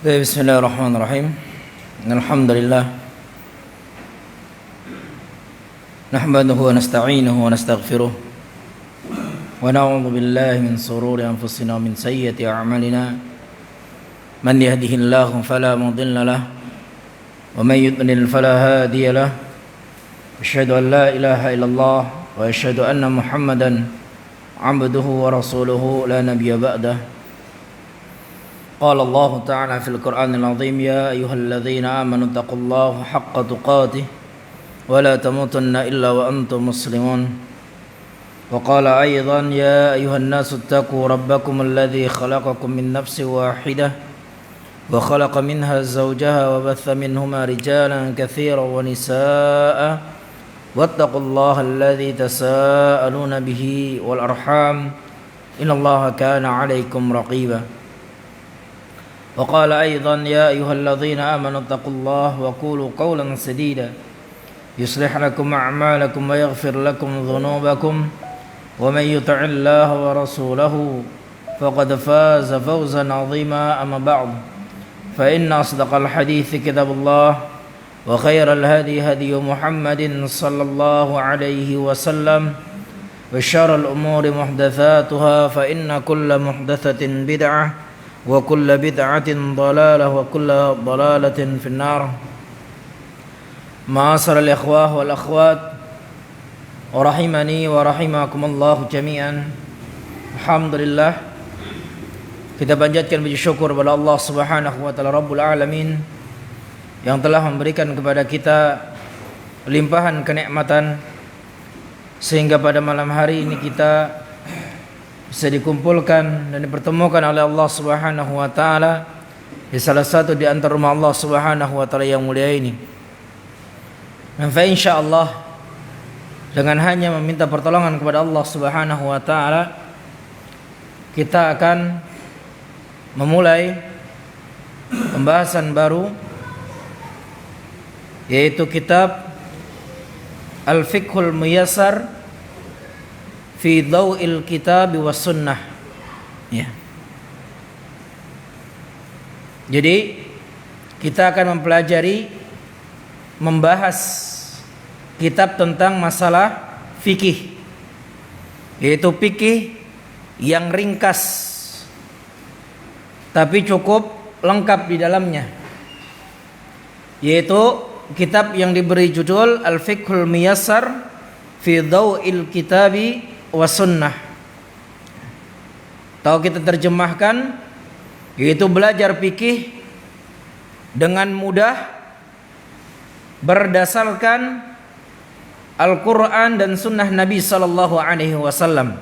Bismillahirrahmanirrahim. Alhamdulillah nahmaduhu wa nasta'inuhu wa nastaghfiruh wa na'udzu billahi min shururi anfusina wa min sayyiati a'malina. Man yahdihillahu fala mudilla lahu wa man yudlil fala hadiya lahu. Asyhadu an la ilaha illallah wa asyhadu anna Muhammadan 'abduhu wa rasuluhu la nabiyya ba'dahu. قال الله تعالى في القرآن العظيم يا أيها الذين آمنوا اتقوا الله حق تقاته ولا تموتن إلا وأنتم مسلمون. وقال أيضا يا أيها الناس اتقوا ربكم الذي خلقكم من نفس واحدة وخلق منها زوجها وبث منهما رجالا كثيرا ونساء واتقوا الله الذي تساءلون به والأرحام إن الله كان عليكم رقيبا. وقال أيضا يا أيها الذين آمنوا اتقوا الله وقولوا قولا سديدا يصلح لكم أعمالكم ويغفر لكم ذنوبكم ومن يطع الله ورسوله فقد فاز فوزا عظيما. أما بعد فإن أصدق الحديث كتاب الله وخير الهدي هدي محمد صلى الله عليه وسلم وشر الأمور محدثاتها فإن كل محدثة بدعة wa kullu bid'atin dhalalah wa kullu dhalalatin finnar. Ma'asyiral ikhwah wal akhwat rahimani wa rahimakumullah jami'an. Alhamdulillah, kita panjatkan puji syukur kepada Allah Subhanahu wa taala Rabbul alamin yang telah memberikan kepada kita limpahan kenikmatan sehingga pada malam hari ini kita bisa dikumpulkan dan dipertemukan oleh Allah Subhanahu wa taala di salah satu di antara rumah Allah Subhanahu wa taala yang mulia ini. Dan insyaallah dengan hanya meminta pertolongan kepada Allah Subhanahu wa taala kita akan memulai pembahasan baru, yaitu kitab Al-Fiqhul Muyassar fi Dhaw'il Kitab was Sunnah. Ya. Jadi kita akan mempelajari, membahas kitab tentang masalah fikih, yaitu fikih yang ringkas tapi cukup lengkap di dalamnya, yaitu kitab yang diberi judul Al-Fiqhul Muyassar fi Dhaw'il Kitabi wa Sunnah. Atau kita terjemahkan yaitu belajar fikih dengan mudah berdasarkan Al-Quran dan Sunnah Nabi Sallallahu Alaihi Wasallam.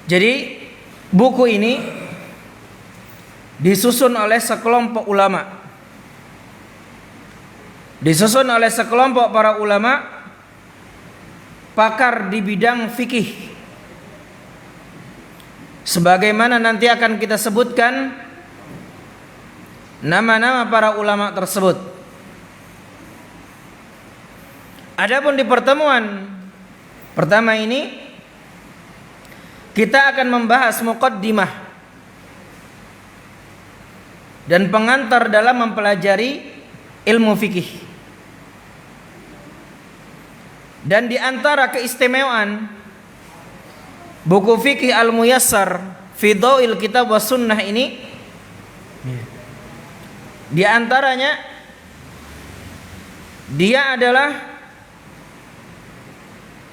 Jadi buku ini disusun oleh sekelompok ulama, disusun oleh sekelompok para ulama pakar di bidang fikih, sebagaimana nanti akan kita sebutkan nama-nama para ulama tersebut. Adapun di pertemuan pertama ini kita akan membahas muqaddimah dan pengantar dalam mempelajari ilmu fikih. Dan di antara keistimewaan buku fikih Al-Muyassar fi Dhaw'il Kitab was Sunnah ini, di antaranya dia adalah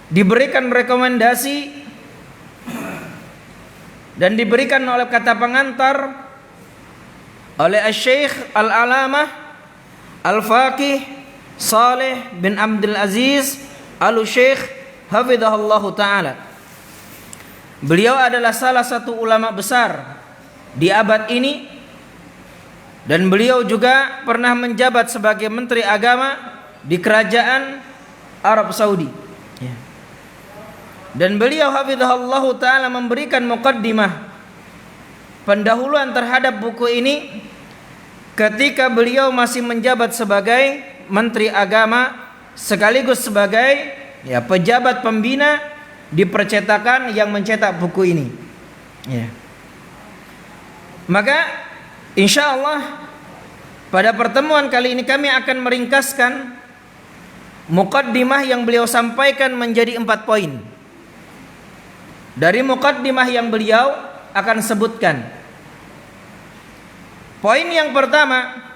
diberikan rekomendasi dan diberikan oleh kata pengantar oleh Asy-Syaikh Al-Alamah Al-Faqih Shalih bin Abdul Aziz Al-Syekh hafizahullahu taala. Beliau adalah salah satu ulama besar di abad ini dan beliau juga pernah menjabat sebagai menteri agama di kerajaan Arab Saudi. Dan beliau hafizahullahu taala memberikan muqaddimah, pendahuluan terhadap buku ini ketika beliau masih menjabat sebagai menteri agama sekaligus sebagai pejabat pembina di percetakan yang mencetak buku ini. Maka insya Allah pada pertemuan kali ini kami akan meringkaskan muqaddimah yang beliau sampaikan menjadi 4 poin. Dari muqaddimah yang beliau akan sebutkan. Poin yang pertama,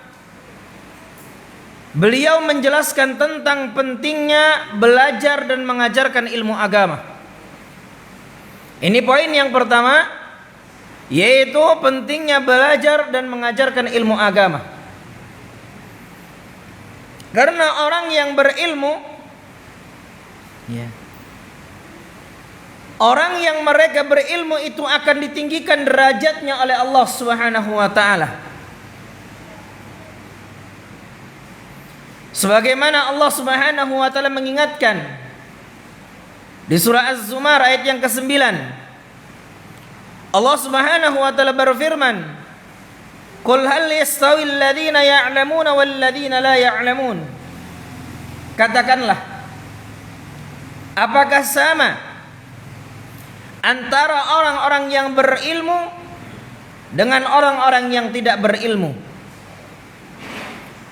beliau menjelaskan tentang pentingnya belajar dan mengajarkan ilmu agama. Ini poin yang pertama, yaitu pentingnya belajar dan mengajarkan ilmu agama. Karena orang yang berilmu, orang yang mereka berilmu itu akan ditinggikan derajatnya oleh Allah Subhanahu wa taala. Sebagaimana Allah Subhanahu wa taala mengingatkan di surah Az-Zumar ayat yang ke-9. Allah Subhanahu wa taala berfirman, "Qul hal yastawi alladziina ya'lamuuna wal ladziina la ya'lamuun." Katakanlah, apakah sama antara orang-orang yang berilmu dengan orang-orang yang tidak berilmu?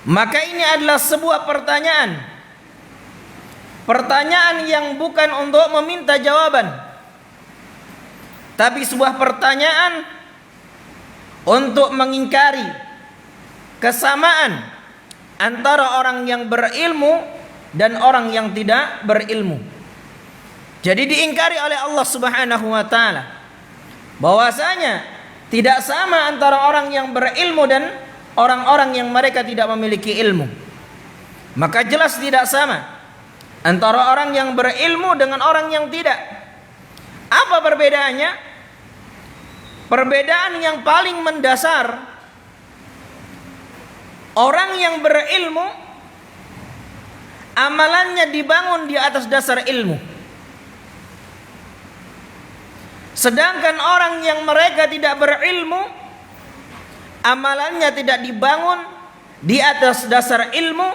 Maka ini adalah sebuah pertanyaan. Pertanyaan yang bukan untuk meminta jawaban, tapi sebuah pertanyaan untuk mengingkari kesamaan antara orang yang berilmu dan orang yang tidak berilmu. Jadi diingkari oleh Allah Subhanahu wa taala bahwasanya tidak sama antara orang yang berilmu dan orang-orang yang mereka tidak memiliki ilmu. Maka jelas tidak sama antara orang yang berilmu dengan orang yang tidak. Apa perbedaannya? Perbedaan yang paling mendasar, orang yang berilmu amalannya dibangun di atas dasar ilmu. Sedangkan orang yang mereka tidak berilmu, amalannya tidak dibangun di atas dasar ilmu,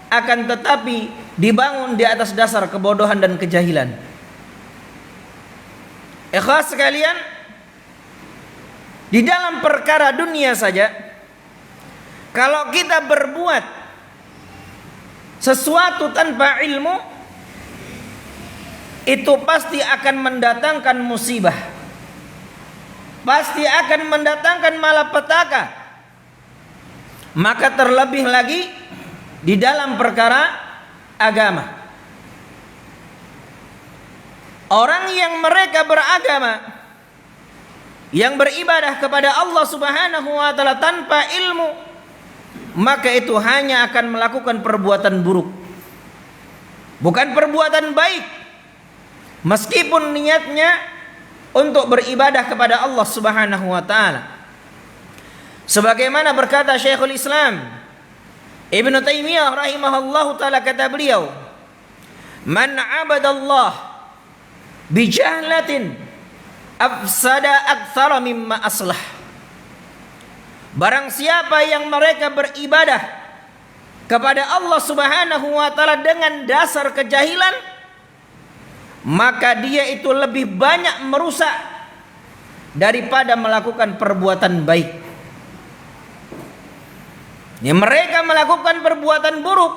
akan tetapi dibangun di atas dasar kebodohan dan kejahilan. Ikhlas sekalian, di dalam perkara dunia saja, kalau kita berbuat sesuatu tanpa ilmu, itu pasti akan mendatangkan musibah, pasti akan mendatangkan malapetaka. Maka terlebih lagi di dalam perkara agama. Orang yang mereka beragama, yang beribadah kepada Allah Subhanahu wa taala tanpa ilmu, maka itu hanya akan melakukan perbuatan buruk, bukan perbuatan baik, meskipun niatnya untuk beribadah kepada Allah Subhanahu wa taala. Sebagaimana berkata Syekhul Islam Ibnu Taimiyah rahimahullahu taala, kata beliau, "Man 'abadallah bijahlatin afsada aktsara mimma aslah." Barang siapa yang mereka beribadah kepada Allah Subhanahu wa taala dengan dasar kejahilan, maka dia itu lebih banyak merusak daripada melakukan perbuatan baik. Ya, mereka melakukan perbuatan buruk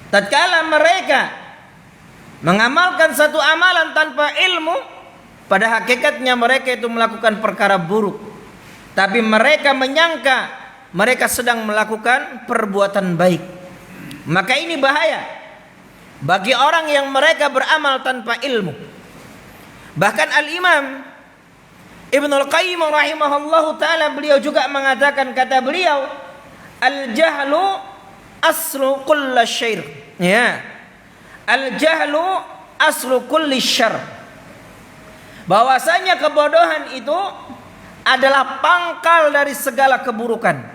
tatkala mereka mengamalkan satu amalan tanpa ilmu, pada hakikatnya mereka itu melakukan perkara buruk, tapi mereka menyangka mereka sedang melakukan perbuatan baik. Maka ini bahaya bagi orang yang mereka beramal tanpa ilmu. Bahkan Al-Imam Ibnul Qayyim rahimahullahu ta'ala, beliau juga mengatakan, kata beliau, "Al-jahlu aslu kulli syarr." Ya. Al-jahlu aslu kulli syarr. Bahwasanya kebodohan itu adalah pangkal dari segala keburukan.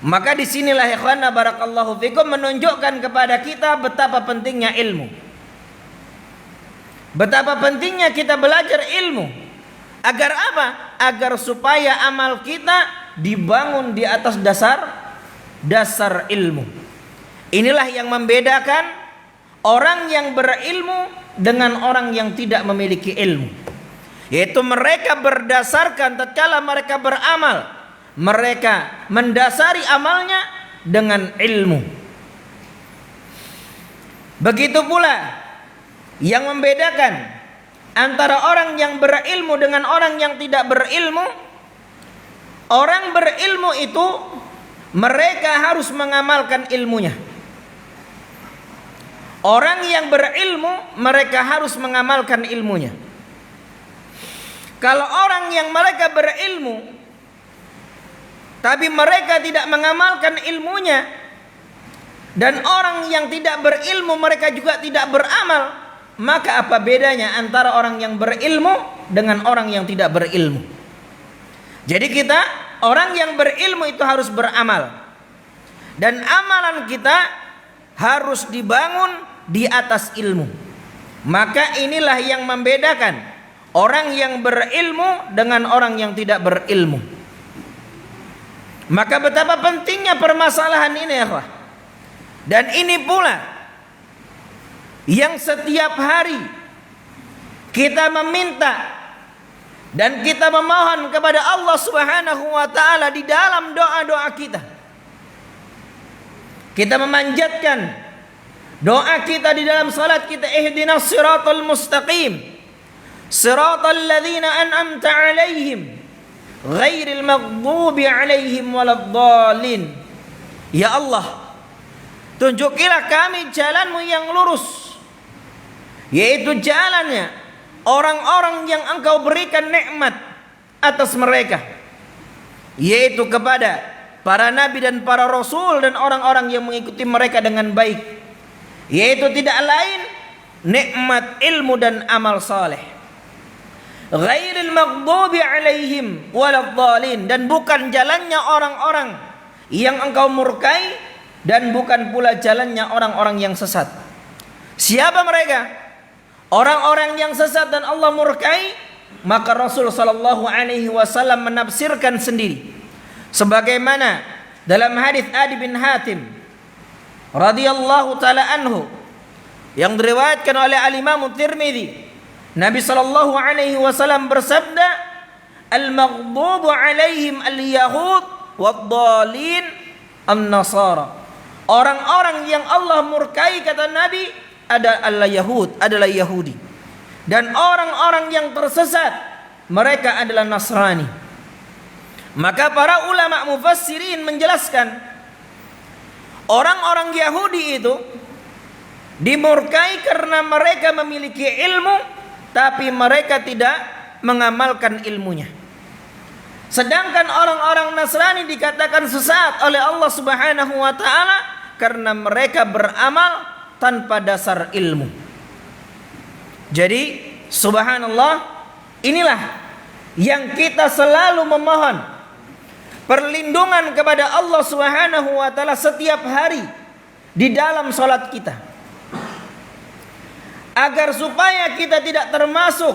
Maka disinilah ikhwana barakallahu fikum menunjukkan kepada kita betapa pentingnya ilmu, betapa pentingnya kita belajar ilmu. Agar apa? Agar supaya amal kita dibangun di atas dasar ilmu. Inilah yang membedakan orang yang berilmu dengan orang yang tidak memiliki ilmu. Yaitu mereka berdasarkan tatkala mereka beramal, mereka mendasari amalnya dengan ilmu. Begitu pula yang membedakan antara orang yang berilmu dengan orang yang tidak berilmu. Orang berilmu itu mereka harus mengamalkan ilmunya. Orang yang berilmu mereka harus mengamalkan ilmunya. Kalau orang yang mereka berilmu tapi mereka tidak mengamalkan ilmunya, dan orang yang tidak berilmu mereka juga tidak beramal, maka apa bedanya antara orang yang berilmu dengan orang yang tidak berilmu? Jadi kita, orang yang berilmu itu harus beramal, dan amalan kita harus dibangun di atas ilmu. Maka inilah yang membedakan orang yang berilmu dengan orang yang tidak berilmu. Maka betapa pentingnya permasalahan ini, ya Allah. Dan ini pula yang setiap hari kita meminta dan kita memohon kepada Allah Subhanahu wa taala di dalam doa-doa kita. Kita memanjatkan doa kita di dalam salat kita, ihdinas siratal mustaqim siratal ladzina an'amta 'alaihim ghairil maghdubi 'alaihim waladdallin. Ya Allah, tunjukilah kami jalanmu yang lurus, yaitu jalannya orang-orang yang Engkau berikan nikmat atas mereka, yaitu kepada para nabi dan para rasul dan orang-orang yang mengikuti mereka dengan baik, yaitu tidak lain nikmat ilmu dan amal saleh. Ghairil maghdubi alaihim waladdallin, dan bukan jalannya orang-orang yang Engkau murkai, dan bukan pula jalannya orang-orang yang sesat. Siapa mereka? Orang-orang yang sesat dan Allah murkai. Maka Rasul sallallahu alaihi wasallam menafsirkan sendiri, sebagaimana dalam hadis Adi bin Hatim radhiyallahu taala anhu yang diriwayatkan oleh Al-Imam Tirmidzi. Nabi sallallahu alaihi wasallam bersabda, "Al-maghdubu alaihim al-yahud wad-dhalin an-nasara." Orang-orang yang Allah murkai, kata Nabi, adalah Yahudi. Dan orang-orang yang tersesat, mereka adalah Nasrani. Maka para ulama mufassirin menjelaskan, orang-orang Yahudi itu dimurkai karena mereka memiliki ilmu, tapi mereka tidak mengamalkan ilmunya. Sedangkan orang-orang Nasrani dikatakan sesat oleh Allah Subhanahu wa taala karena mereka beramal tanpa dasar ilmu. Jadi subhanallah, inilah yang kita selalu memohon perlindungan kepada Allah Subhanahu wa taala setiap hari di dalam salat kita, agar supaya kita tidak termasuk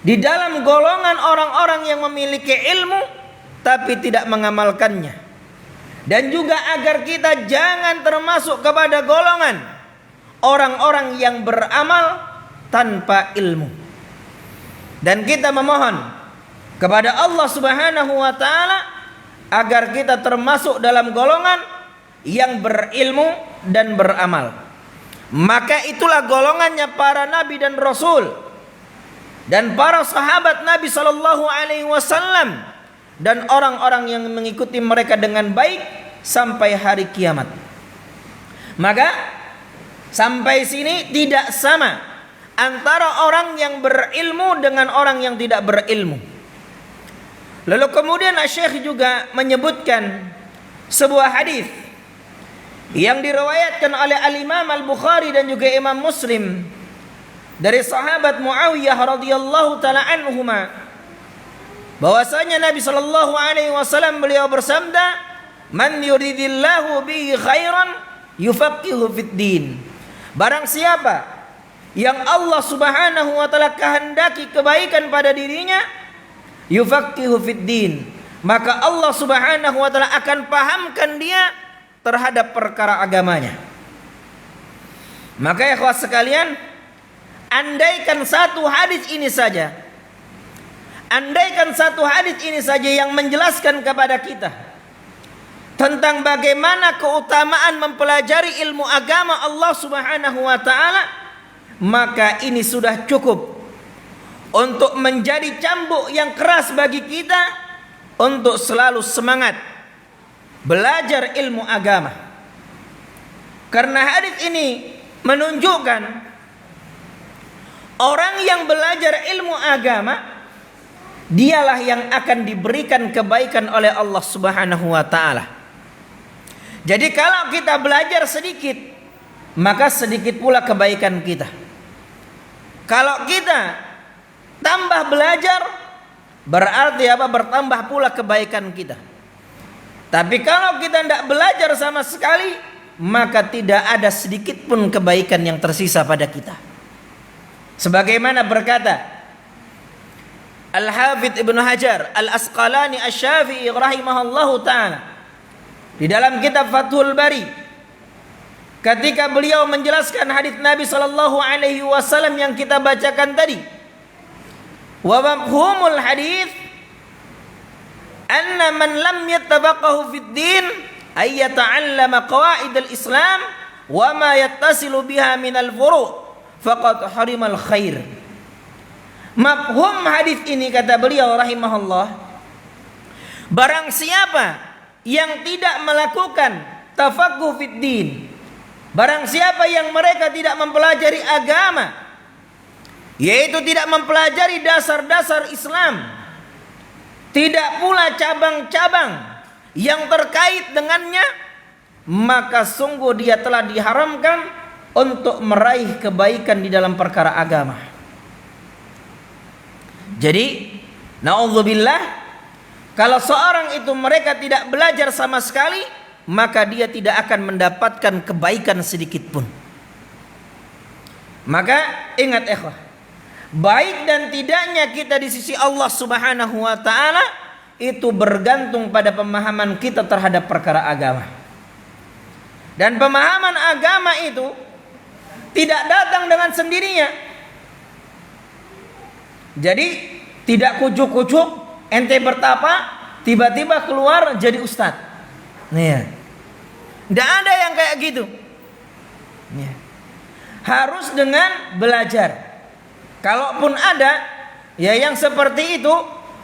di dalam golongan orang-orang yang memiliki ilmu tapi tidak mengamalkannya. Dan juga agar kita jangan termasuk kepada golongan orang-orang yang beramal tanpa ilmu. Dan kita memohon kepada Allah Subhanahu wa taala agar kita termasuk dalam golongan yang berilmu dan beramal. Maka itulah golongannya para nabi dan rasul dan para sahabat Nabi sallallahu alaihi wasallam dan orang-orang yang mengikuti mereka dengan baik sampai hari kiamat. Maka sampai sini tidak sama antara orang yang berilmu dengan orang yang tidak berilmu. Lalu kemudian Syekh juga menyebutkan sebuah hadis yang diriwayatkan oleh Al-Imam Al-Bukhari dan juga Imam Muslim dari sahabat Muawiyah radhiyallahu taala anhuma, bahwasanya Nabi sallallahu alaihi wasallam beliau bersabda, "Man yuridillahu bihi khairan yufaqihu fid din." Barang siapa yang Allah Subhanahu wa taala kehendaki kebaikan pada dirinya, yufaqihu fid din, maka Allah Subhanahu wa taala akan pahamkan dia terhadap perkara agamanya. Maka ya ikhwas sekalian, andaikan satu hadis ini saja Andaikan satu hadis ini saja yang menjelaskan kepada kita tentang bagaimana keutamaan mempelajari ilmu agama Allah Subhanahu wa taala, maka ini sudah cukup untuk menjadi cambuk yang keras bagi kita untuk selalu semangat belajar ilmu agama. Karena hadis ini menunjukkan orang yang belajar ilmu agama dialah yang akan diberikan kebaikan oleh Allah Subhanahu wa taala. Jadi kalau kita belajar sedikit, maka sedikit pula kebaikan kita. Kalau kita tambah belajar, berarti apa? Bertambah pula kebaikan kita. Tapi kalau kita tidak belajar sama sekali, maka tidak ada sedikit pun kebaikan yang tersisa pada kita. Sebagaimana berkata Al-Hafidz Ibnu Hajar Al-Asqalani Asy-Syafi'i rahimahullahu ta'ala di dalam kitab Fathul Bari, ketika beliau menjelaskan hadits Nabi sallallahu alaihi wasallam yang kita bacakan tadi, wa mafhumul hadits anna man lam yatabaqahu fid din ay yata'allama qawaid al-Islam wa ma yattasilu biha min al-furu' faqad harimal khair. Mafhum hadis ini, kata beliau rahimahullah, barang siapa yang tidak melakukan tafaqquh fid din, barang siapa yang mereka tidak mempelajari agama, yaitu tidak mempelajari dasar-dasar Islam, tidak pula cabang-cabang yang terkait dengannya, maka sungguh dia telah diharamkan untuk meraih kebaikan di dalam perkara agama. Jadi, na'udzubillah, kalau seorang itu mereka tidak belajar sama sekali, maka dia tidak akan mendapatkan kebaikan sedikit pun. Maka ingat ikhwah, baik dan tidaknya kita di sisi Allah Subhanahu wa taala itu bergantung pada pemahaman kita terhadap perkara agama. Dan pemahaman agama itu tidak datang dengan sendirinya. Jadi tidak kucuk-kucuk ente bertapa tiba-tiba keluar jadi ustadz. Nih, tidak ada yang kayak gitu. Nih. Harus dengan belajar. Kalaupun ada, ya yang seperti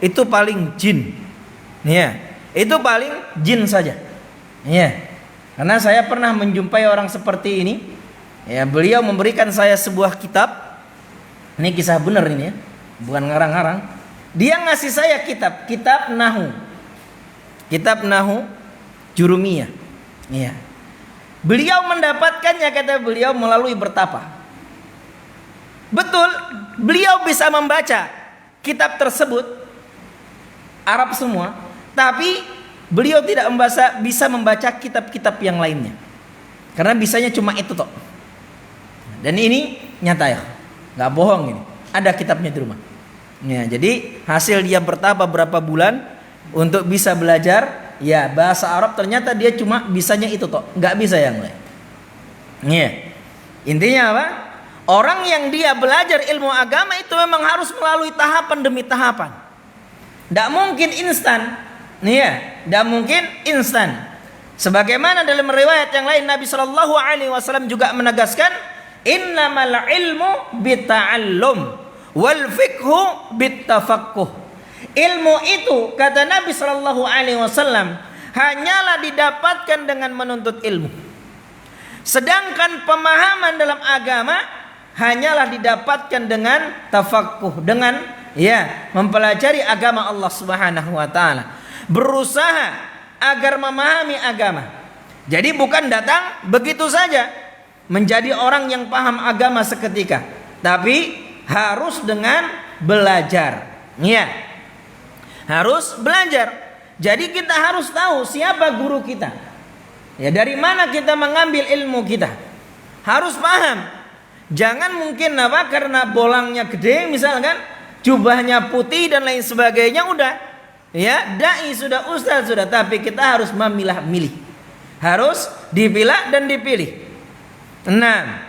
itu paling jin. Nih, itu paling jin saja. Nih, karena saya pernah menjumpai orang seperti ini. Ya, beliau memberikan saya sebuah kitab. Ini kisah benar ini ya. Bukan ngarang-ngarang. Dia ngasih saya kitab Nahu. Kitab Nahu Jurumiyah. Iya. Beliau mendapatkannya, kata beliau, melalui bertapa. Betul, beliau bisa membaca kitab tersebut Arab semua, tapi beliau tidak bisa membaca kitab-kitab yang lainnya. Karena bisanya cuma itu toh. Dan ini nyata ya. Enggak bohong ini. Ada kitabnya di rumah. Ya, jadi hasil dia bertapa berapa bulan untuk bisa belajar ya bahasa Arab, ternyata dia cuma bisanya itu toh, nggak bisa yang lain. Ya. Intinya apa? Orang yang dia belajar ilmu agama itu memang harus melalui tahapan demi tahapan. Tidak mungkin instan. Ya, tidak mungkin instan. Sebagaimana dalam riwayat yang lain Nabi Shallallahu Alaihi Wasallam juga menegaskan, innamal ilmu bita'allum wal fiqhu bittafaqquh. Ilmu itu, kata Nabi sallallahu alaihi wasallam, hanyalah didapatkan dengan menuntut ilmu. Sedangkan pemahaman dalam agama hanyalah didapatkan dengan tafaqquh, dengan ya mempelajari agama Allah Subhanahu wa taala. Berusaha agar memahami agama. Jadi bukan datang begitu saja menjadi orang yang paham agama seketika, tapi harus dengan belajar. Ya. Harus belajar. Jadi kita harus tahu siapa guru kita. Ya, dari mana kita mengambil ilmu kita. Harus paham. Jangan mungkin apa karena bolangnya gede misalkan, jubahnya putih dan lain sebagainya udah ya dai sudah, ustaz sudah, tapi kita harus memilah-milih. Harus dipilah dan dipilih. Nah,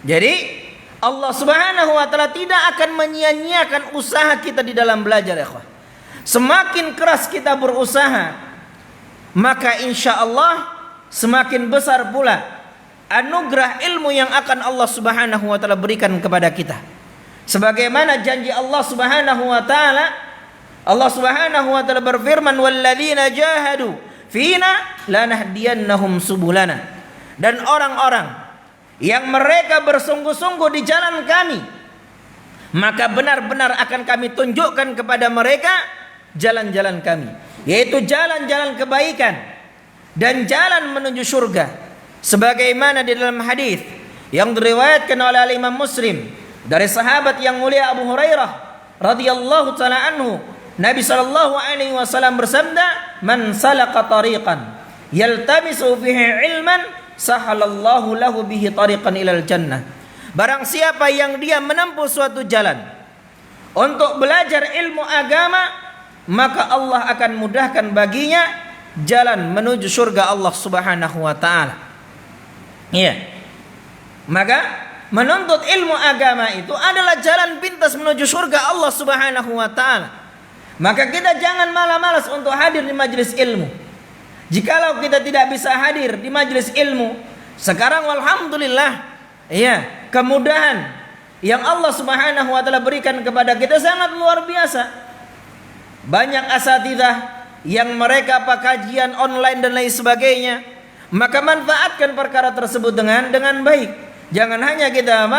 jadi Allah Subhanahu wa taala tidak akan menyia-nyiakan usaha kita di dalam belajar, ya. Semakin keras kita berusaha, maka insya Allah semakin besar pula anugerah ilmu yang akan Allah Subhanahu wa taala berikan kepada kita. Sebagaimana janji Allah Subhanahu wa taala, Allah Subhanahu wa taala berfirman, "Walladzina jahadu fina lanahdiyannahum subulana." Dan orang-orang yang mereka bersungguh-sungguh di jalan kami, maka benar-benar akan kami tunjukkan kepada mereka jalan-jalan kami, yaitu jalan-jalan kebaikan dan jalan menuju surga. Sebagaimana di dalam hadis yang diriwayatkan oleh Imam Muslim dari sahabat yang mulia Abu Hurairah radhiyallahu taala anhu, Nabi sallallahu alaihi wasallam bersabda, "Man salaka tariqan yaltamisu fihi ilman, sahalallahu lahu bihi tariqan ilal jannah." Barang siapa yang dia menempuh suatu jalan untuk belajar ilmu agama, maka Allah akan mudahkan baginya jalan menuju surga Allah Subhanahu wa taala. Iya. Maka menuntut ilmu agama itu adalah jalan pintas menuju surga Allah Subhanahu wa taala. Maka kita jangan malas-malas untuk hadir di majelis ilmu. Jikalau kita tidak bisa hadir di majelis ilmu, sekarang alhamdulillah, ya, kemudahan yang Allah Subhanahu wa taala berikan kepada kita sangat luar biasa. Banyak asatidzah yang mereka kajian online dan lain sebagainya. Maka manfaatkan perkara tersebut dengan baik. Jangan hanya kita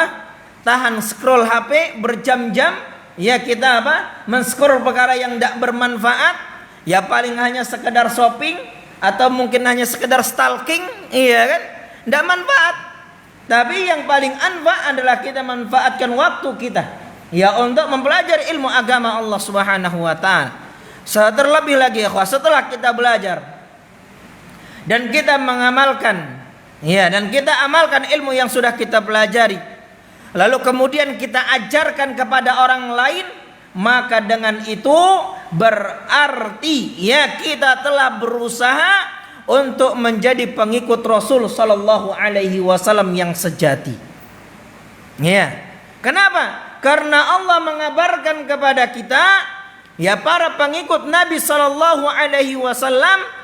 tahan scroll HP berjam-jam, ya kita men-scroll perkara yang tidak bermanfaat, ya paling hanya sekedar shopping atau mungkin hanya sekedar stalking, iya kan? Tidak manfaat. Tapi yang paling anfa adalah kita manfaatkan waktu kita, ya, untuk mempelajari ilmu agama Allah Subhanahu wa taala. Terlebih lagi, setelah kita belajar dan kita mengamalkan, ya, dan kita amalkan ilmu yang sudah kita pelajari, lalu kemudian kita ajarkan kepada orang lain, maka dengan itu berarti, ya, kita telah berusaha untuk menjadi pengikut Rasul sallallahu alaihi wasallam yang sejati. Ya. Kenapa? Karena Allah mengabarkan kepada kita, ya, para pengikut Nabi sallallahu alaihi wasallam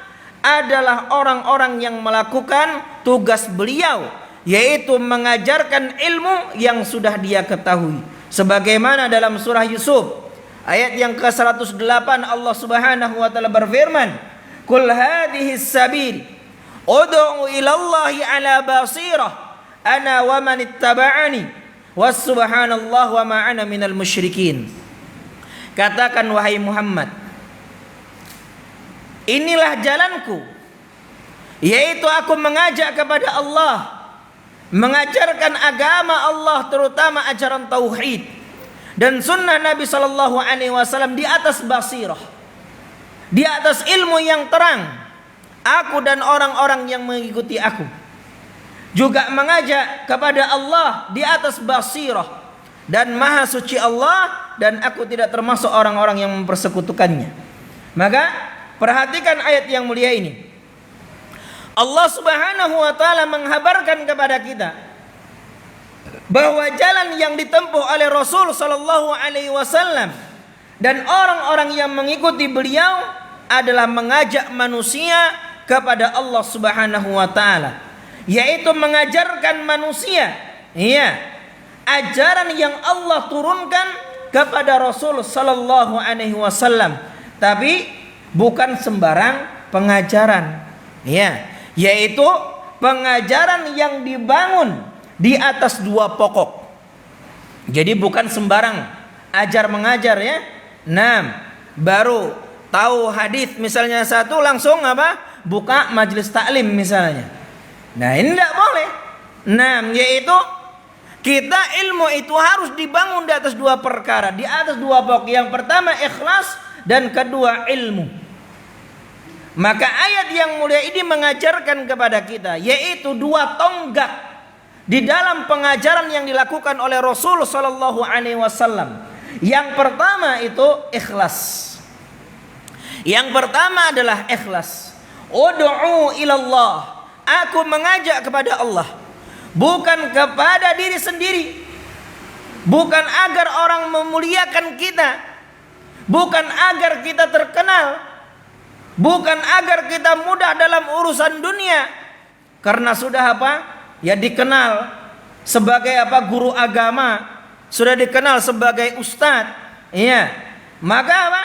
adalah orang-orang yang melakukan tugas beliau, yaitu mengajarkan ilmu yang sudah dia ketahui. Sebagaimana dalam surah Yusuf ayat yang ke-108 Allah Subhanahu wa taala berfirman, "Qul hadhihi sabil ud'u ila Allahi ala basirah ana wa man ittaba'ani was subhanallah wa ma ana minal musyrikin." Katakan wahai Muhammad, inilah jalanku, yaitu aku mengajak kepada Allah, mengajarkan agama Allah, terutama ajaran tauhid dan sunnah Nabi sallallahu alaihi wasallam di atas basirah, di atas ilmu yang terang. Aku dan orang-orang yang mengikuti aku juga mengajak kepada Allah di atas basirah, dan maha suci Allah, dan aku tidak termasuk orang-orang yang mempersekutukannya. Maka perhatikan ayat yang mulia ini. Allah Subhanahu wa taala menghabarkan kepada kita bahwa jalan yang ditempuh oleh Rasul sallallahu alaihi wasallam dan orang-orang yang mengikuti beliau adalah mengajak manusia kepada Allah Subhanahu wa taala, yaitu mengajarkan manusia, ya, ajaran yang Allah turunkan kepada Rasul sallallahu alaihi wasallam, tapi bukan sembarang pengajaran, ya, yaitu pengajaran yang dibangun di atas dua pokok. Jadi bukan sembarang ajar mengajar, ya. Baru tahu hadis misalnya satu langsung buka majelis taklim misalnya. Nah, ini tidak boleh. Yaitu kita ilmu itu harus dibangun di atas dua perkara, di atas dua pokok. Yang pertama ikhlas, dan kedua ilmu. Maka ayat yang mulia ini mengajarkan kepada kita, yaitu dua tonggak di dalam pengajaran yang dilakukan oleh Rasul sallallahu alaihi wasallam. Yang pertama itu ikhlas. Yang pertama adalah ikhlas. Ud'u ilallah. Aku mengajak kepada Allah, bukan kepada diri sendiri. bukan agar orang memuliakan kita, bukan agar kita terkenal, bukan agar kita mudah dalam urusan dunia, karena sudah apa? Ya dikenal sebagai apa? Guru agama, sudah dikenal sebagai ustadz, iya. Maka apa?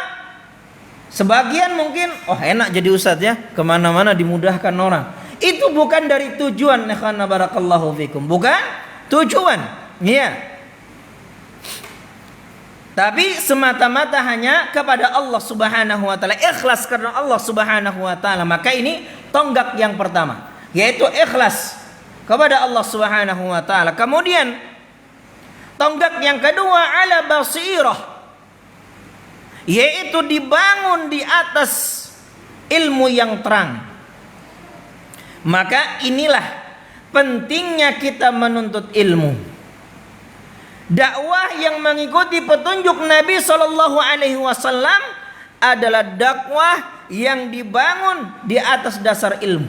Sebagian mungkin, oh enak jadi ustadz ya, kemana-mana dimudahkan orang. Itu bukan dari tujuan, ikhwan barakallahu fikum, bukan tujuan, iya. Tapi semata-mata hanya kepada Allah Subhanahu wa taala, ikhlas karena Allah Subhanahu wa taala. Maka ini tonggak yang pertama, yaitu ikhlas kepada Allah Subhanahu wa taala. Kemudian tonggak yang kedua ala basirah, yaitu dibangun di atas ilmu yang terang. Maka inilah pentingnya kita menuntut ilmu. Dakwah yang mengikuti petunjuk Nabi Shallallahu Alaihi Wasallam adalah dakwah yang dibangun di atas dasar ilmu.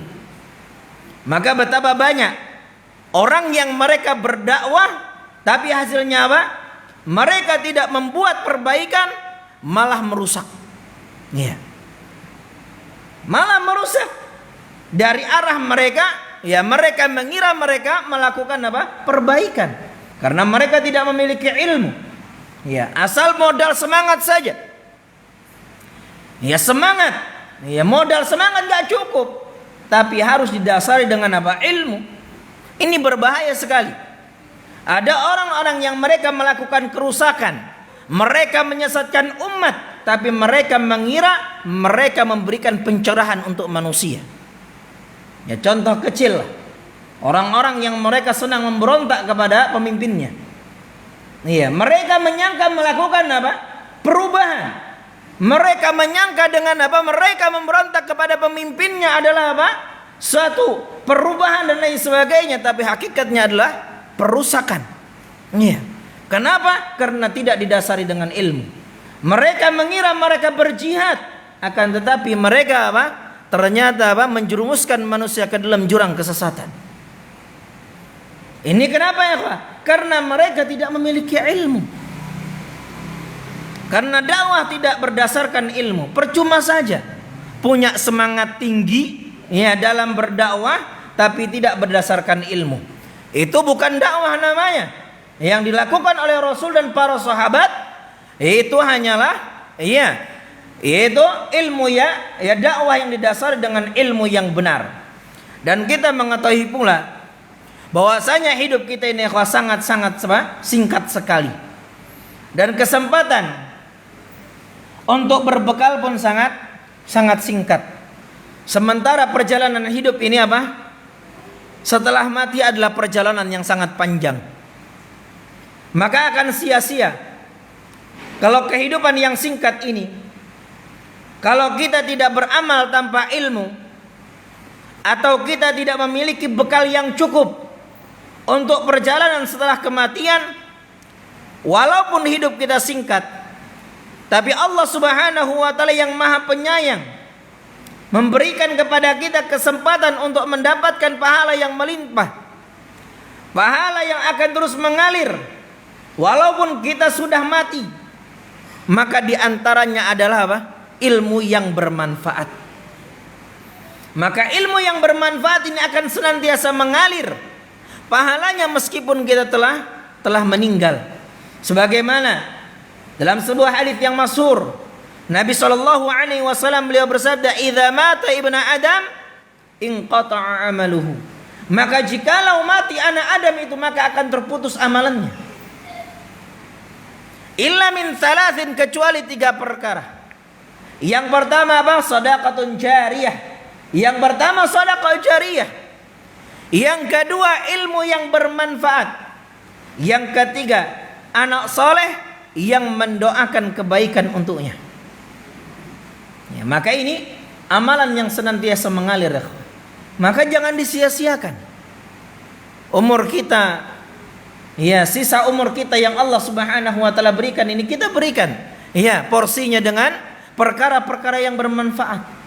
Maka betapa banyak orang yang mereka berdakwah, tapi hasilnya apa? Mereka tidak membuat perbaikan, malah merusak. Ya. Malah merusak. Dari arah mereka, ya mereka mengira mereka melakukan apa? Perbaikan. Karena mereka tidak memiliki ilmu. Ya, asal modal semangat saja. Ya semangat. Ya modal semangat gak cukup. Tapi harus didasari dengan apa? Ilmu. Ini berbahaya sekali. Ada orang-orang yang mereka melakukan kerusakan. Mereka menyesatkan umat. Tapi mereka mengira mereka memberikan pencerahan untuk manusia. Ya contoh kecil lah. Orang-orang yang mereka senang memberontak kepada pemimpinnya. Iya, mereka menyangka melakukan apa? Perubahan. Mereka menyangka dengan apa? Mereka memberontak kepada pemimpinnya adalah apa? Suatu perubahan dan lain sebagainya, tapi hakikatnya adalah perusakan. Iya. Kenapa? Karena tidak didasari dengan ilmu. Mereka mengira mereka berjihad, akan tetapi mereka apa? Ternyata apa? Menjerumuskan manusia ke dalam jurang kesesatan. Ini kenapa ya Pak? Karena mereka tidak memiliki ilmu. Karena dakwah tidak berdasarkan ilmu, percuma saja punya semangat tinggi ya dalam berdakwah tapi tidak berdasarkan ilmu. Itu bukan dakwah namanya. Yang dilakukan oleh Rasul dan para sahabat itu hanyalah yaitu ilmu ya dakwah yang didasari dengan ilmu yang benar. Dan kita mengetahui pula bahwasanya hidup kita ini sangat-sangat singkat sekali. Dan kesempatan untuk berbekal pun sangat singkat. Sementara perjalanan hidup ini apa? Setelah mati adalah perjalanan yang sangat panjang. Maka akan sia-sia kalau kehidupan yang singkat ini, kalau kita tidak beramal tanpa ilmu, atau kita tidak memiliki bekal yang cukup untuk perjalanan setelah kematian. Walaupun hidup kita singkat, tapi Allah Subhanahu wa taala yang Maha Penyayang memberikan kepada kita kesempatan untuk mendapatkan pahala yang melimpah, pahala yang akan terus mengalir walaupun kita sudah mati. Maka diantaranya adalah apa? Ilmu yang bermanfaat. Maka ilmu yang bermanfaat ini akan senantiasa mengalir pahalanya meskipun kita telah meninggal. Sebagaimana dalam sebuah hadis yang masyhur, Nabi sallallahu alaihi wasallam beliau bersabda, "Idza mata ibnu Adam inqata'a amaluhu." Maka jikalau mati anak Adam itu maka akan terputus amalannya. Illa min thalathin, kecuali 3 perkara. Yang pertama apa? Shadaqatun jariyah. Yang pertama sedekah jariyah. Yang kedua ilmu yang bermanfaat. Yang ketiga anak soleh yang mendoakan kebaikan untuknya. Ya, maka ini amalan yang senantiasa mengalir. Maka jangan disia-siakan. Umur kita, ya sisa umur kita yang Allah Subhanahu wa taala berikan ini kita berikan, ya porsinya dengan perkara-perkara yang bermanfaat.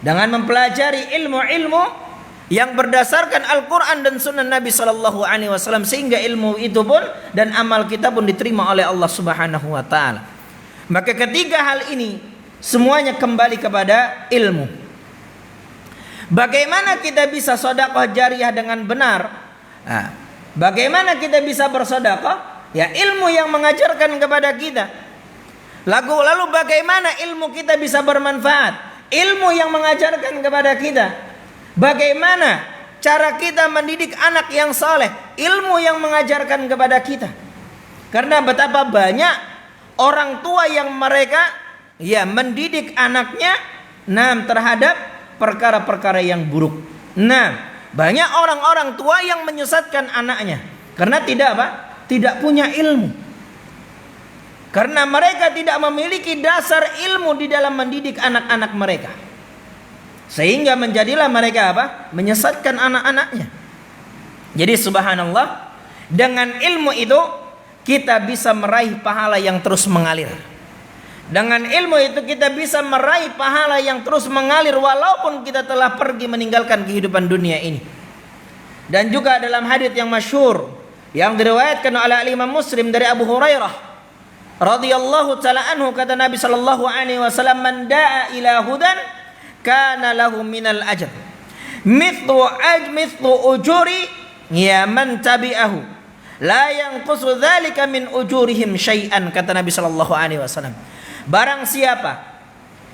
Dengan mempelajari ilmu-ilmu yang berdasarkan Al-Quran dan Sunnah Nabi Sallallahu Alaihi Wasallam, sehingga ilmu itu pun dan amal kita pun diterima oleh Allah Subhanahu Wa Taala. Maka ketiga hal ini semuanya kembali kepada ilmu. Bagaimana kita bisa sedekah jariyah dengan benar? Nah, bagaimana kita bisa bersedekah? Ya, ilmu yang mengajarkan kepada kita. Lalu bagaimana ilmu kita bisa bermanfaat? Ilmu yang mengajarkan kepada kita. Bagaimana cara kita mendidik anak yang saleh? Ilmu yang mengajarkan kepada kita. Karena betapa banyak orang tua yang mereka mendidik anaknya terhadap perkara-perkara yang buruk. Banyak orang-orang tua yang menyesatkan anaknya karena tidak punya ilmu. Karena mereka tidak memiliki dasar ilmu di dalam mendidik anak-anak mereka. Sehingga menjadilah mereka menyesatkan anak-anaknya. Jadi subhanallah, dengan ilmu itu kita bisa meraih pahala yang terus mengalir. Dengan ilmu itu kita bisa meraih pahala yang terus mengalir walaupun kita telah pergi meninggalkan kehidupan dunia ini. Dan juga dalam hadits yang masyhur yang diriwayatkan oleh Imam Muslim dari Abu Hurairah radhiyallahu taala anhu, kata Nabi sallallahu alaihi wasallam, "Man da'a ila hudan kana lahu minal ajr mithlu ujuri man tabi'ahu la yanqusu dzalika min ujurihim syai'an," kata Nabi sallallahu alaihi wasallam. Barang siapa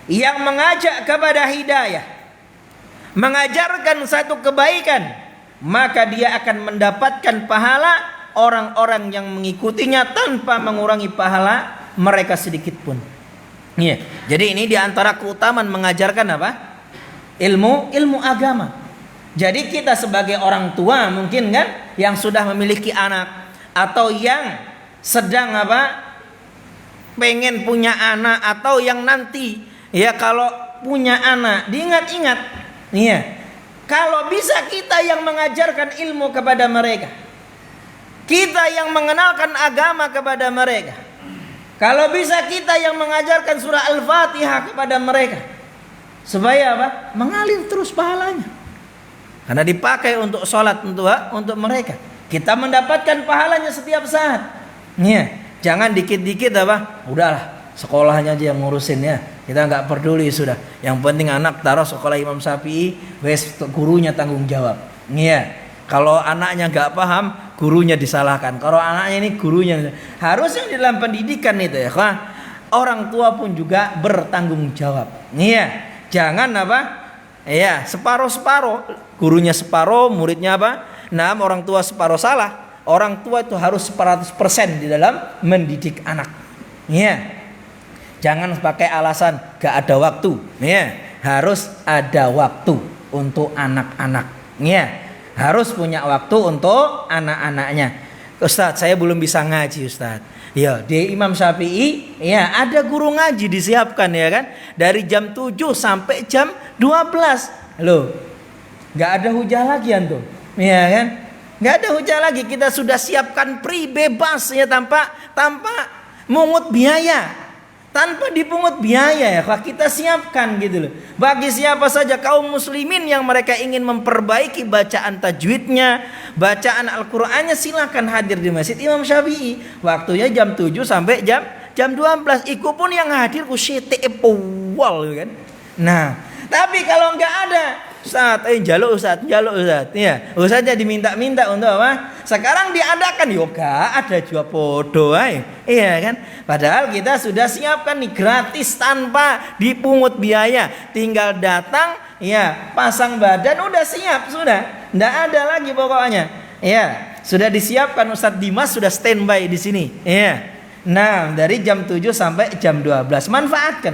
yang mengajak kepada hidayah, mengajarkan satu kebaikan, maka dia akan mendapatkan pahala orang-orang yang mengikutinya tanpa mengurangi pahala mereka sedikit pun. Jadi ini diantara keutamaan mengajarkan ilmu agama. Jadi kita sebagai orang tua mungkin kan yang sudah memiliki anak atau yang sedang pengen punya anak atau yang nanti kalau punya anak, diingat-ingat kalau bisa kita yang mengajarkan ilmu kepada mereka, kita yang mengenalkan agama kepada mereka, kalau bisa kita yang mengajarkan surah Al-Fatihah kepada mereka, supaya mengalir terus pahalanya. Karena dipakai untuk sholat untuk mereka. Kita mendapatkan pahalanya setiap saat. Jangan dikit-dikit udahlah sekolahnya aja yang ngurusin ya. Kita nggak peduli sudah. Yang penting anak taruh sekolah Imam Syafi'i, gurunya tanggung jawab. Kalau anaknya nggak paham, gurunya disalahkan. Kalau anaknya ini gurunya, harusnya di dalam pendidikan itu orang tua pun juga bertanggung jawab. Jangan separuh-separuh, gurunya separuh, muridnya orang tua separuh salah. Orang tua itu harus 100% di dalam mendidik anak. Jangan pakai alasan gak ada waktu. Harus ada waktu untuk anak-anak. Harus punya waktu untuk anak-anaknya. Ustadz, saya belum bisa ngaji, Ustadz. Di Imam Syafi'i ada guru ngaji disiapkan kan. Dari jam 7 sampai jam 12. Loh, nggak ada hujah lagi antum. Kan? Nggak ada hujah lagi. Kita sudah siapkan free, bebas tanpa mungut biaya. Tanpa dipungut biaya kita siapkan gitu loh. Bagi siapa saja kaum muslimin yang mereka ingin memperbaiki bacaan tajwidnya, bacaan Al-Qur'annya, silakan hadir di Masjid Imam Syafi'i. Waktunya jam 7 sampai jam 12. Iku pun yang hadir ku syete epowal kan. Tapi kalau enggak ada, Ustaz, jaluk Ustaz. Ustaznya diminta-minta untuk sekarang diadakan yoga, ada juga podo kan. Padahal kita sudah siapkan nih gratis tanpa dipungut biaya. Tinggal datang, pasang badan udah siap sudah. Enggak ada lagi pokoknya. Sudah disiapkan, Ustaz Dimas sudah standby di sini. Dari jam 7 sampai jam 12 manfaatkan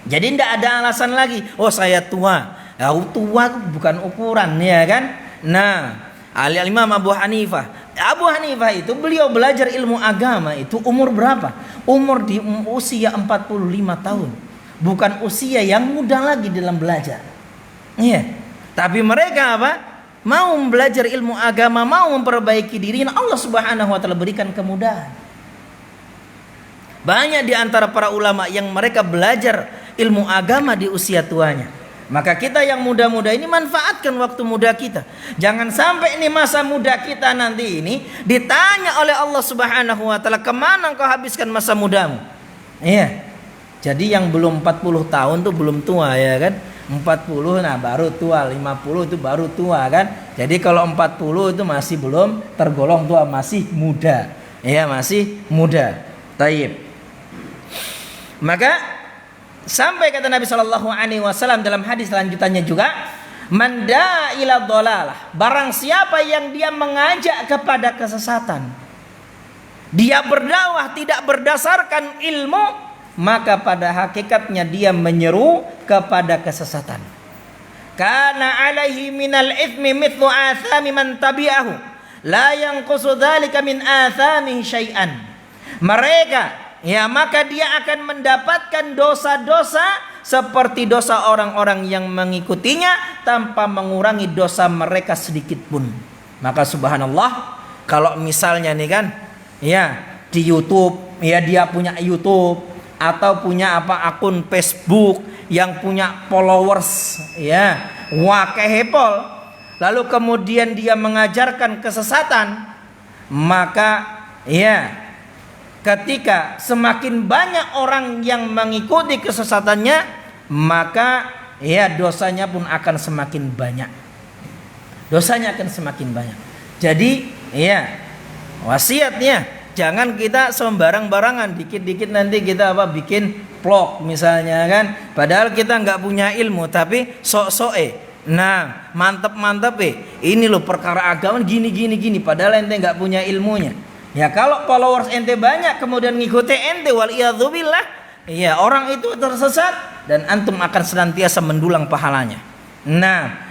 Jadi enggak ada alasan lagi. Oh, saya tua. Tua bukan ukuran kan. Al-Imam Abu Hanifah itu beliau belajar ilmu agama itu umur berapa? Umur di usia 45 tahun. Bukan usia yang muda lagi dalam belajar. Tapi mereka mau belajar ilmu agama, mau memperbaiki diri, Allah Subhanahu wa taala berikan kemudahan. Banyak di antara para ulama yang mereka belajar ilmu agama di usia tuanya. Maka kita yang muda-muda ini manfaatkan waktu muda kita. Jangan sampai ini masa muda kita nanti ini ditanya oleh Allah Subhanahu wa taala, "Kemana engkau habiskan masa mudamu?" Iya. Jadi yang belum 40 tahun tuh belum tua ya kan? 40 nah baru tua, 50 itu baru tua kan? Jadi kalau 40 itu masih belum tergolong tua, masih muda. Iya, masih muda. Taib. Maka sampai kata Nabi Shallallahu Alaihi Wasallam dalam hadis lanjutannya juga, manda ila dolalah, barang siapa yang dia mengajak kepada kesesatan, dia berdakwah tidak berdasarkan ilmu, maka pada hakikatnya dia menyeru kepada kesesatan. Kana alaihi minal ithmi mithlu athami man tabi'ahu, la yanqusu dzalika min athamihi syai'an. Mereka maka dia akan mendapatkan dosa-dosa seperti dosa orang-orang yang mengikutinya tanpa mengurangi dosa mereka sedikit pun. Maka subhanallah, kalau misalnya nih kan di YouTube, dia punya YouTube atau punya akun Facebook yang punya followers wakehepol, lalu kemudian dia mengajarkan kesesatan, maka ketika semakin banyak orang yang mengikuti kesesatannya, maka dosanya pun akan semakin banyak. Dosanya akan semakin banyak. Jadi wasiatnya jangan kita sembarang-barangan, dikit-dikit nanti kita bikin vlog misalnya kan, padahal kita nggak punya ilmu tapi sok-sok mantep-mantep ini loh perkara agama gini padahal ente nggak punya ilmunya. Ya kalau followers ente banyak kemudian ngikuti ente, waliyadzubillah, orang itu tersesat dan antum akan senantiasa mendulang pahalanya.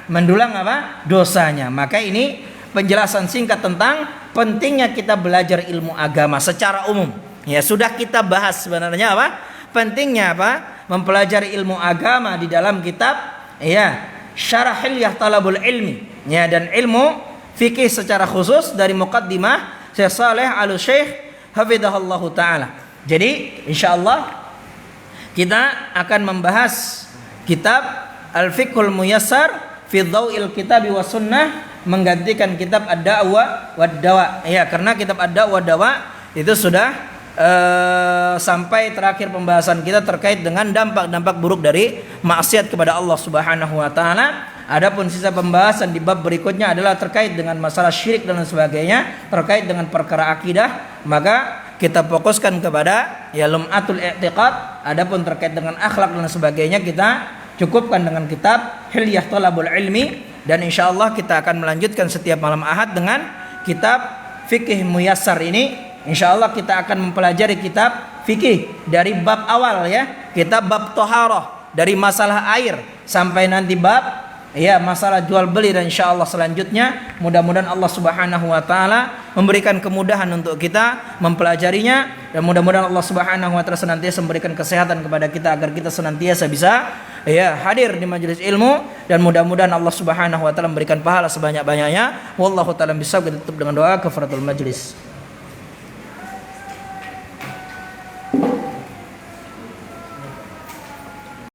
Mendulang dosanya. Maka ini penjelasan singkat tentang pentingnya kita belajar ilmu agama secara umum. Sudah kita bahas sebenarnya pentingnya mempelajari ilmu agama di dalam kitab Syarah Hilyah Talabul Ilmi dan ilmu fikih secara khusus dari muqaddimah Syekh Saleh Al-Syekh hafidhahullahu taala. Jadi insyaallah kita akan membahas kitab Al-Fiqhul Muyassar fi Dhau'il Kitabi was Sunnah, menggantikan kitab Ad-Da'wa wad-Dawa. Karena kitab Ad-Da'wa wad-Dawa itu sudah sampai terakhir pembahasan kita terkait dengan dampak-dampak buruk dari maksiat kepada Allah Subhanahu wa taala. Adapun sisa pembahasan di bab berikutnya adalah terkait dengan masalah syirik dan sebagainya, terkait dengan perkara akidah, maka kita fokuskan kepada Lum'atul I'tiqad. Adapun terkait dengan akhlak dan sebagainya kita cukupkan dengan kitab Hilyah Talabul Ilmi, dan insyaallah kita akan melanjutkan setiap malam Ahad dengan kitab Fikih Muyassar ini. Insyaallah kita akan mempelajari kitab fikih dari bab awal kitab bab Thaharah, dari masalah air sampai nanti bab masalah jual beli, dan insyaallah selanjutnya mudah-mudahan Allah Subhanahu wa taala memberikan kemudahan untuk kita mempelajarinya, dan mudah-mudahan Allah Subhanahu wa taala senantiasa memberikan kesehatan kepada kita agar kita senantiasa bisa hadir di majelis ilmu, dan mudah-mudahan Allah Subhanahu wa taala memberikan pahala sebanyak-banyaknya. Wallahu taala bisawab. Kita tutup dengan doa kafaratul majlis.